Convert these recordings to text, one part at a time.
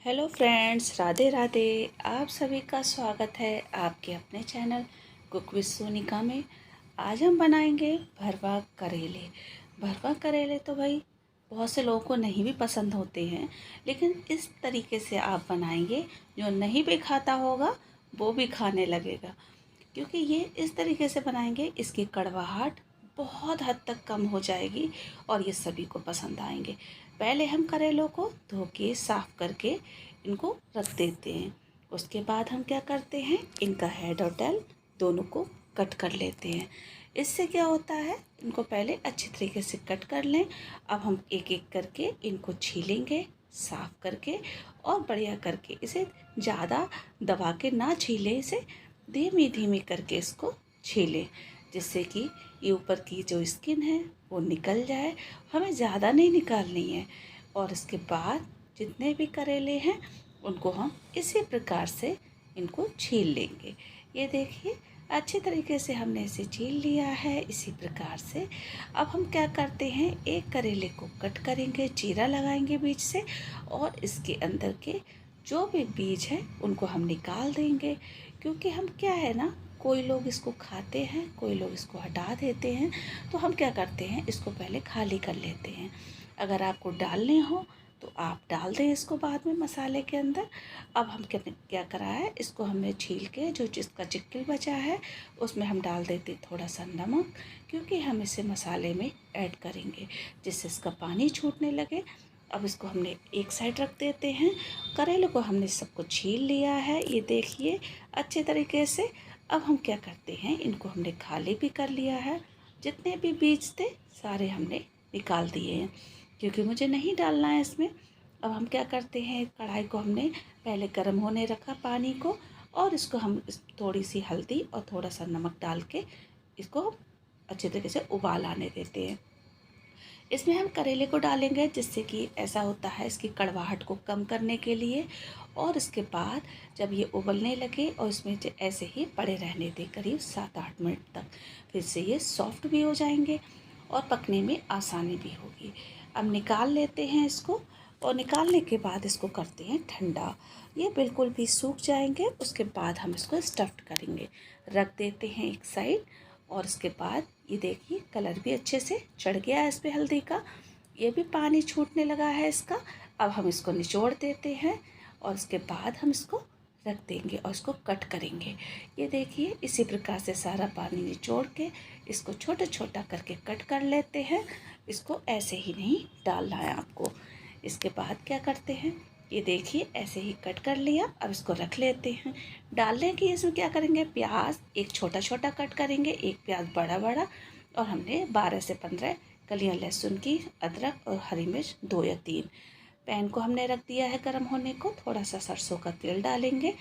Hello friends, Radhe Radhe. आप सभी का स्वागत है आपके अपने चैनल कुक विद सोनिका में। आज हम बनाएंगे भरवा करेले। भरवा करेले तो भाई बहुत से लोगों को नहीं भी पसंद होते हैं, लेकिन इस तरीके से आप बनाएंगे जो नहीं भी खाता होगा वो भी खाने लगेगा। क्योंकि ये इस तरीके से बनाएंगे, इसकी कड़वाहट बहुत हद तक कम हो जाएगी और ये सभी को पसंद आएंगे। पहले हम करेलों को धो के साफ़ करके इनको रख देते हैं। उसके बाद हम क्या करते हैं, इनका हेड और टेल दोनों को कट कर लेते हैं। इससे क्या होता है, इनको पहले अच्छी तरीके से कट कर लें। अब हम एक एक करके इनको छीलेंगे साफ़ करके और बढ़िया करके। इसे ज़्यादा दबा के ना छीलें, इसे धीमी धीमी करके इसको छीलें, जिससे कि ये ऊपर की जो स्किन है वो निकल जाए। हमें ज़्यादा नहीं निकालनी है। और इसके बाद जितने भी करेले हैं उनको हम इसी प्रकार से इनको छील लेंगे। ये देखिए, अच्छे तरीके से हमने इसे छील लिया है इसी प्रकार से। अब हम क्या करते हैं, एक करेले को कट करेंगे, चीरा लगाएंगे बीच से और इसके अंदर के जो भी बीज हैं उनको हम निकाल देंगे। क्योंकि हम क्या है ना, कोई लोग इसको खाते हैं, कोई लोग इसको हटा देते हैं। तो हम क्या करते हैं, इसको पहले खाली कर लेते हैं। अगर आपको डालने हो तो आप डाल दें इसको बाद में मसाले के अंदर। अब हम क्या करा है, इसको हमने छील के जो जिसका चिक्किल बचा है उसमें हम डाल देते थोड़ा सा नमक, क्योंकि हम इसे मसाले में ऐड करेंगे जिससे इसका पानी छूटने लगे। अब इसको हमने एक साइड रख देते हैं। करेले को हमने सबको छील लिया है, ये देखिए अच्छे तरीके से। अब हम क्या करते हैं, इनको हमने खाली भी कर लिया है। जितने भी बीज थे सारे हमने निकाल दिए हैं, क्योंकि मुझे नहीं डालना है इसमें। अब हम क्या करते हैं, कढ़ाई को हमने पहले गर्म होने रखा पानी को, और इसको हम थोड़ी सी हल्दी और थोड़ा सा नमक डाल के इसको अच्छे तरीके से उबाल आने देते हैं। इसमें हम करेले को डालेंगे, जिससे कि ऐसा होता है इसकी कड़वाहट को कम करने के लिए। और इसके बाद जब ये उबलने लगे और इसमें ऐसे ही पड़े रहने दें करीब 7-8 मिनट तक, फिर से ये सॉफ्ट भी हो जाएंगे और पकने में आसानी भी होगी। अब निकाल लेते हैं इसको, और निकालने के बाद इसको करते हैं ठंडा। ये बिल्कुल भी सूख जाएंगे। उसके बाद हम इसको स्टफ्ड करेंगे, रख देते हैं एक साइड। और इसके बाद ये देखिए कलर भी अच्छे से चढ़ गया है इस पर हल्दी का, ये भी पानी छूटने लगा है इसका। अब हम इसको निचोड़ देते हैं और इसके बाद हम इसको रख देंगे और इसको कट करेंगे। ये देखिए इसी प्रकार से सारा पानी निचोड़ के इसको छोटा छोटा करके कट कर लेते हैं। इसको ऐसे ही नहीं डालना है आपको। इसके बाद क्या करते हैं, ये देखिए ऐसे ही कट कर लिया। अब इसको रख लेते हैं। डालने की इसमें क्या करेंगे, प्याज एक छोटा छोटा कट करेंगे, एक प्याज बड़ा बड़ा, और हमने 12 से 15 कलियां लहसुन की, अदरक और हरी मिर्च 2 या 3। पैन को हमने रख दिया है गर्म होने को, थोड़ा सा सरसों का तेल डालेंगे।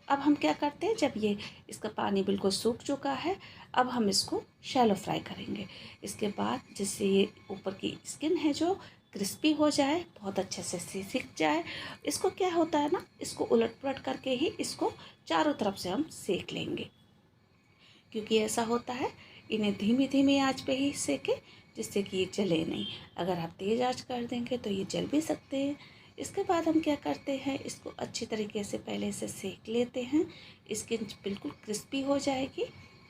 अब हम क्या करते हैं, जब ये इसका पानी बिल्कुल सूख चुका है, अब हम इसको शैलो फ्राई करेंगे। इसके बाद जिससे ये ऊपर की स्किन है जो क्रिस्पी हो जाए, बहुत अच्छे से सिक जाए। इसको क्या होता है ना, इसको उलट पुलट करके ही इसको चारों तरफ से हम सेक लेंगे, क्योंकि ऐसा होता है इन्हें धीमी धीमी आंच पे ही सेके, जिससे कि ये जले नहीं। अगर आप तेज़ आंच कर देंगे तो ये जल भी सकते हैं। इसके बाद हम क्या करते हैं, इसको अच्छी तरीके से पहले से सेक लेते हैं। इसकी बिल्कुल क्रिस्पी हो जाएगी,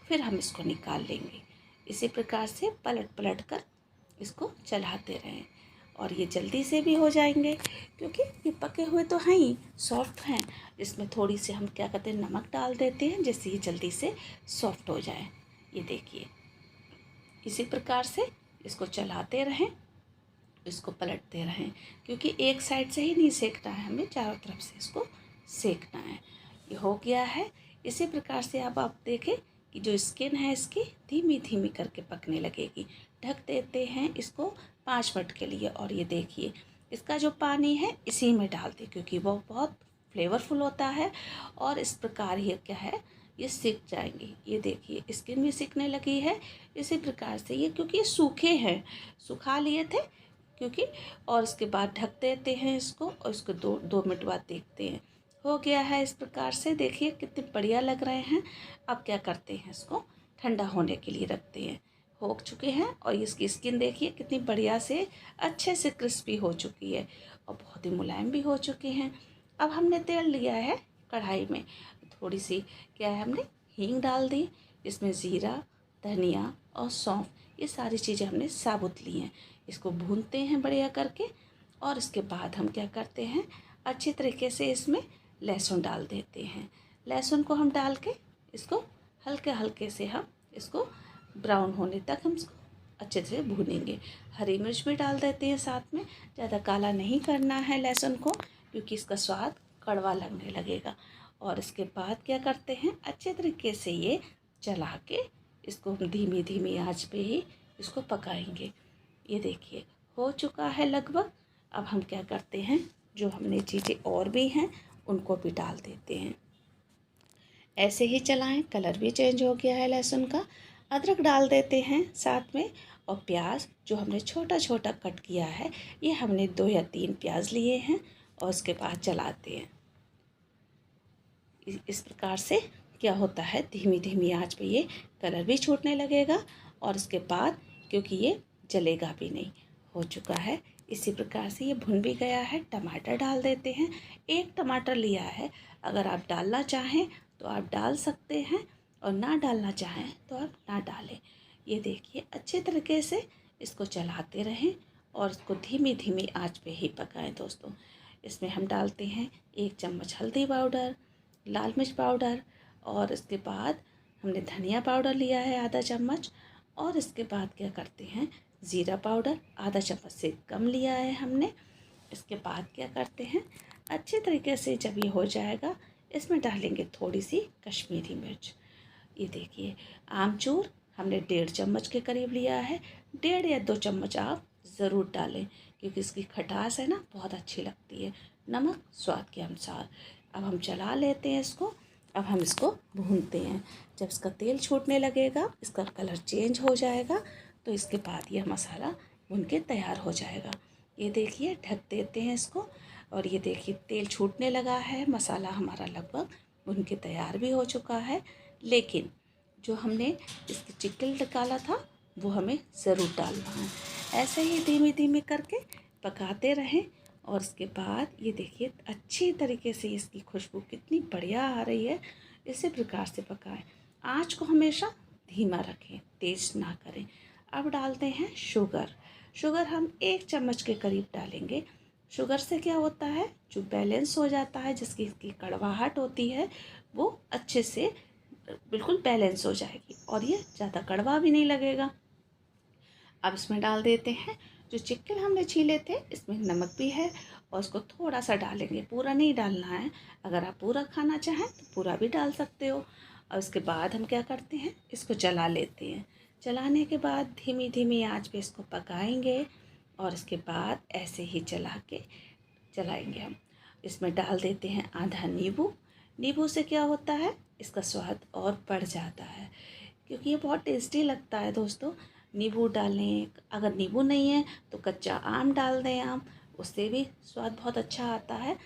फिर हम इसको निकाल लेंगे। इसी प्रकार से पलट पलट कर इसको चलाते रहें, और ये जल्दी से भी हो जाएंगे, क्योंकि ये पके हुए तो हैं ही, सॉफ्ट हैं। इसमें थोड़ी सी हम क्या करते हैं, नमक डाल देते हैं, जिससे ये जल्दी से सॉफ्ट हो जाए। ये देखिए इसी प्रकार से इसको चलाते रहें, इसको पलटते रहें, क्योंकि एक साइड से ही नहीं सेकना है, हमें चारों तरफ से इसको सेकना है। ये हो गया है। इसी प्रकार से अब आप देखें कि जो स्किन है इसकी धीमी धीमी करके पकने लगेगी। ढक देते हैं इसको 5 मिनट के लिए, और ये देखिए इसका जो पानी है इसी में डाल दें, क्योंकि वो बहुत फ्लेवरफुल होता है। और इस प्रकार ये क्या है, ये सिक जाएंगी। ये देखिए स्किन भी सिकने लगी है। इसी प्रकार से ये, क्योंकि ये सूखे हैं, सुखा लिए थे क्योंकि। और उसके बाद ढक देते हैं इसको, और इसको 2 मिनट बाद देखते हैं हो गया है। इस प्रकार से देखिए कितने बढ़िया लग रहे हैं। अब क्या करते हैं, इसको ठंडा होने के लिए रखते हैं। हो चुके हैं, और इसकी स्किन देखिए कितनी बढ़िया से अच्छे से क्रिस्पी हो चुकी है और बहुत ही मुलायम भी हो चुकी हैं। अब हमने तेल लिया है कढ़ाई में, थोड़ी सी क्या है हमने हींग डाल दी, इसमें ज़ीरा, धनिया और सौंफ, ये सारी चीज़ें हमने साबुत ली हैं। इसको भूनते हैं बढ़िया करके और इसके बाद हम क्या करते हैं, अच्छी तरीके से इसमें लहसुन डाल देते हैं। लहसुन को हम डाल के इसको हल्के हल्के से हम इसको ब्राउन होने तक हम इसको अच्छे से भूनेंगे। हरी मिर्च भी डाल देते हैं साथ में, ज़्यादा काला नहीं करना है लहसुन को क्योंकि इसका स्वाद कड़वा लगने लगेगा। और इसके बाद क्या करते हैं, अच्छे तरीके से ये चला के इसको हम धीमी धीमी आंच पे ही इसको पकाएंगे। ये देखिए हो चुका है लगभग। अब हम क्या करते हैं, जो हमने चीज़ें और भी हैं उनको भी डाल देते हैं। ऐसे ही चलाएं, कलर भी चेंज हो गया है लहसुन का। अदरक डाल देते हैं साथ में, और प्याज जो हमने छोटा छोटा कट किया है, ये हमने 2 या 3 प्याज लिए हैं और उसके बाद चलाते हैं। इस प्रकार से क्या होता है, धीमी धीमी आंच पे ये कलर भी छूटने लगेगा और इसके बाद क्योंकि ये जलेगा भी नहीं। हो चुका है, इसी प्रकार से ये भुन भी गया है। टमाटर डाल देते हैं, 1 टमाटर लिया है, अगर आप डालना चाहें तो आप डाल सकते हैं और ना डालना चाहें तो आप ना डालें। ये देखिए अच्छे तरीके से इसको चलाते रहें और इसको धीमी धीमी आंच पे ही पकाएं दोस्तों। इसमें हम डालते हैं 1 चम्मच हल्दी पाउडर, लाल मिर्च पाउडर, और इसके बाद हमने धनिया पाउडर लिया है आधा चम्मच, और इसके बाद क्या करते हैं, ज़ीरा पाउडर आधा चम्मच से कम लिया है हमने। इसके बाद क्या करते हैं, अच्छे तरीके से जब ये हो जाएगा इसमें डालेंगे थोड़ी सी कश्मीरी मिर्च। ये देखिए आमचूर हमने 1.5 चम्मच के करीब लिया है, 1.5 या 2 चम्मच आप ज़रूर डालें क्योंकि इसकी खटास है ना बहुत अच्छी लगती है। नमक स्वाद के अनुसार। अब हम चला लेते हैं इसको। अब हम इसको भूनते हैं। जब इसका तेल छूटने लगेगा, इसका कलर चेंज हो जाएगा, तो इसके बाद यह मसाला भून के तैयार हो जाएगा। ये देखिए ढक देते हैं इसको, और ये देखिए तेल छूटने लगा है, मसाला हमारा लगभग भून के तैयार भी हो चुका है। लेकिन जो हमने इसकी चिक्कल निकाला था वो हमें ज़रूर डालना है। ऐसे ही धीमे धीमे करके पकाते रहें और इसके बाद ये देखिए अच्छी तरीके से इसकी खुशबू कितनी बढ़िया आ रही है। इसी प्रकार से पकाएं, आँच को हमेशा धीमा रखें, तेज़ ना करें। अब डालते हैं शुगर। शुगर हम 1 चम्मच के करीब डालेंगे। शुगर से क्या होता है, जो बैलेंस हो जाता है, जिसकी इसकी कड़वाहट होती है वो अच्छे से बिल्कुल बैलेंस हो जाएगी और ये ज़्यादा कड़वा भी नहीं लगेगा। अब इसमें डाल देते हैं जो चिक्कल हमने छीले थे, इसमें नमक भी है और उसको थोड़ा सा डालेंगे, पूरा नहीं डालना है। अगर आप पूरा खाना चाहें तो पूरा भी डाल सकते हो। और उसके बाद हम क्या करते हैं, इसको चला लेते हैं। चलाने के बाद धीमी धीमी आंच पे इसको पकाएंगे और इसके बाद ऐसे ही चलाएंगे हम। इसमें डाल देते हैं आधा नींबू। नींबू से क्या होता है, इसका स्वाद और बढ़ जाता है क्योंकि ये बहुत टेस्टी लगता है दोस्तों। नींबू डालें, अगर नींबू नहीं है तो कच्चा आम डाल दें आप, उससे भी स्वाद बहुत अच्छा आता है।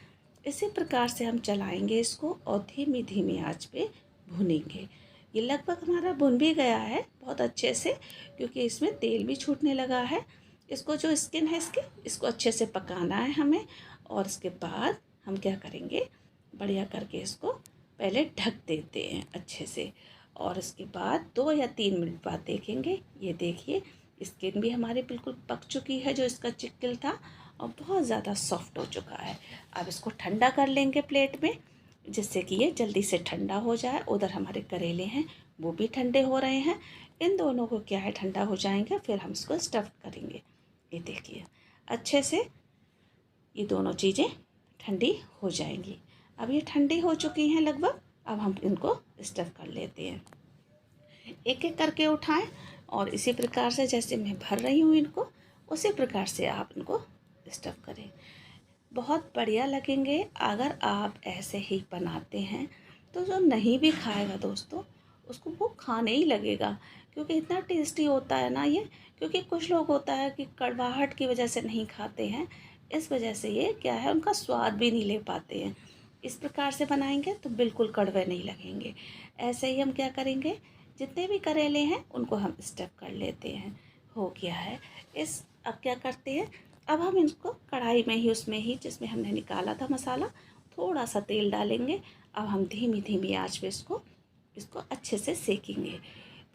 इसी प्रकार से हम चलाएंगे इसको और धीमी धीमी आंच पे भूनेंगे। ये लगभग हमारा भुन भी गया है बहुत अच्छे से क्योंकि इसमें तेल भी छूटने लगा है। इसको जो स्किन है इसको अच्छे से पकाना है हमें। और इसके बाद हम क्या करेंगे, बढ़िया करके इसको पहले ढक देते हैं अच्छे से और इसके बाद 2 या 3 मिनट बाद देखेंगे। ये देखिए स्किन भी हमारी बिल्कुल पक चुकी है, जो इसका चिक्कल था, और बहुत ज़्यादा सॉफ्ट हो चुका है। अब इसको ठंडा कर लेंगे प्लेट में, जिससे कि ये जल्दी से ठंडा हो जाए। उधर हमारे करेले हैं वो भी ठंडे हो रहे हैं। इन दोनों को क्या है, ठंडा हो जाएंगे फिर हम इसको स्टफ़ करेंगे। ये देखिए अच्छे से ये दोनों चीज़ें ठंडी हो जाएंगी। अब ये ठंडी हो चुकी हैं लगभग। अब हम इनको स्टफ़ कर लेते हैं, एक एक करके उठाएं और इसी प्रकार से जैसे मैं भर रही हूँ इनको, उसी प्रकार से आप इनको स्टफ़ करें। बहुत बढ़िया लगेंगे अगर आप ऐसे ही बनाते हैं तो जो नहीं भी खाएगा दोस्तों उसको वो खाने ही लगेगा क्योंकि इतना टेस्टी होता है ना ये। क्योंकि कुछ लोग होता है कि कड़वाहट की वजह से नहीं खाते हैं, इस वजह से ये क्या है उनका स्वाद भी नहीं ले पाते हैं। इस प्रकार से बनाएंगे तो बिल्कुल कड़वे नहीं लगेंगे। ऐसे ही हम क्या करेंगे, जितने भी करेले हैं उनको हम स्टफ़ कर लेते हैं। हो गया है अब क्या करते हैं, अब हम इसको कढ़ाई में ही उसमें ही जिसमें हमने निकाला था मसाला थोड़ा सा तेल डालेंगे। अब हम धीमी धीमी आंच पे इसको अच्छे से सेकेंगे,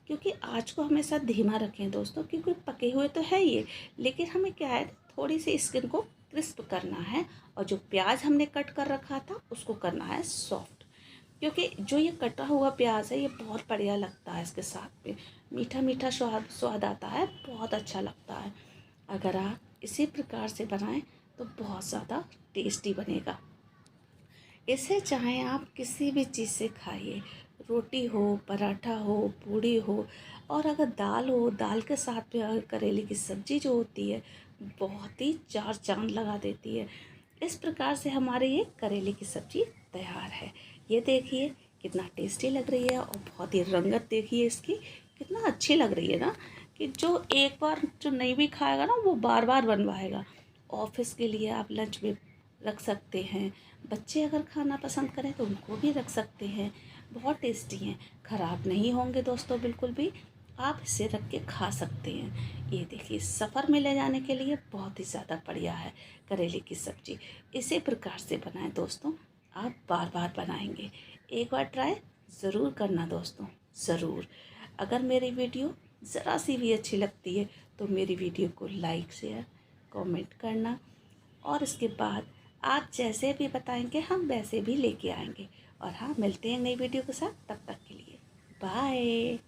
क्योंकि आँच को हमेशा धीमा रखें दोस्तों, क्योंकि पके हुए तो है ये, लेकिन हमें क्या है, थोड़ी सी स्किन को क्रिस्प करना है। और जो प्याज हमने कट कर रखा था उसको करना है सॉफ्ट, क्योंकि जो ये कटा हुआ प्याज है ये बहुत बढ़िया लगता है, इसके साथ में मीठा मीठा स्वाद स्वाद आता है, बहुत अच्छा लगता है। अगर आप इसी प्रकार से बनाएं तो बहुत ज़्यादा टेस्टी बनेगा। इसे चाहे आप किसी भी चीज़ से खाइए, रोटी हो, पराठा हो, पूड़ी हो, और अगर दाल हो, दाल के साथ में अगर करेले की सब्ज़ी जो होती है बहुत ही चार चांद लगा देती है। इस प्रकार से हमारे ये करेले की सब्ज़ी तैयार है। ये देखिए कितना टेस्टी लग रही है, और बहुत ही रंगत देखिए इसकी कितना अच्छी लग रही है ना, कि जो एक बार जो नहीं भी खाएगा ना वो बार बार बनवाएगा। ऑफिस के लिए आप लंच में रख सकते हैं, बच्चे अगर खाना पसंद करें तो उनको भी रख सकते हैं। बहुत टेस्टी हैं, ख़राब नहीं होंगे दोस्तों बिल्कुल भी। आप इसे रख के खा सकते हैं। ये देखिए सफ़र में ले जाने के लिए बहुत ही ज़्यादा बढ़िया है करेले की सब्ज़ी। इसी प्रकार से बनाएं दोस्तों, आप बार बार बनाएंगे। एक बार ट्राई ज़रूर करना दोस्तों, ज़रूर। अगर मेरी वीडियो ज़रा सी भी अच्छी लगती है तो मेरी वीडियो को लाइक शेयर कमेंट करना, और इसके बाद आप जैसे भी बताएंगे हम वैसे भी लेके आएंगे। और हाँ, मिलते हैं नई वीडियो के साथ, तब तक के लिए बाय।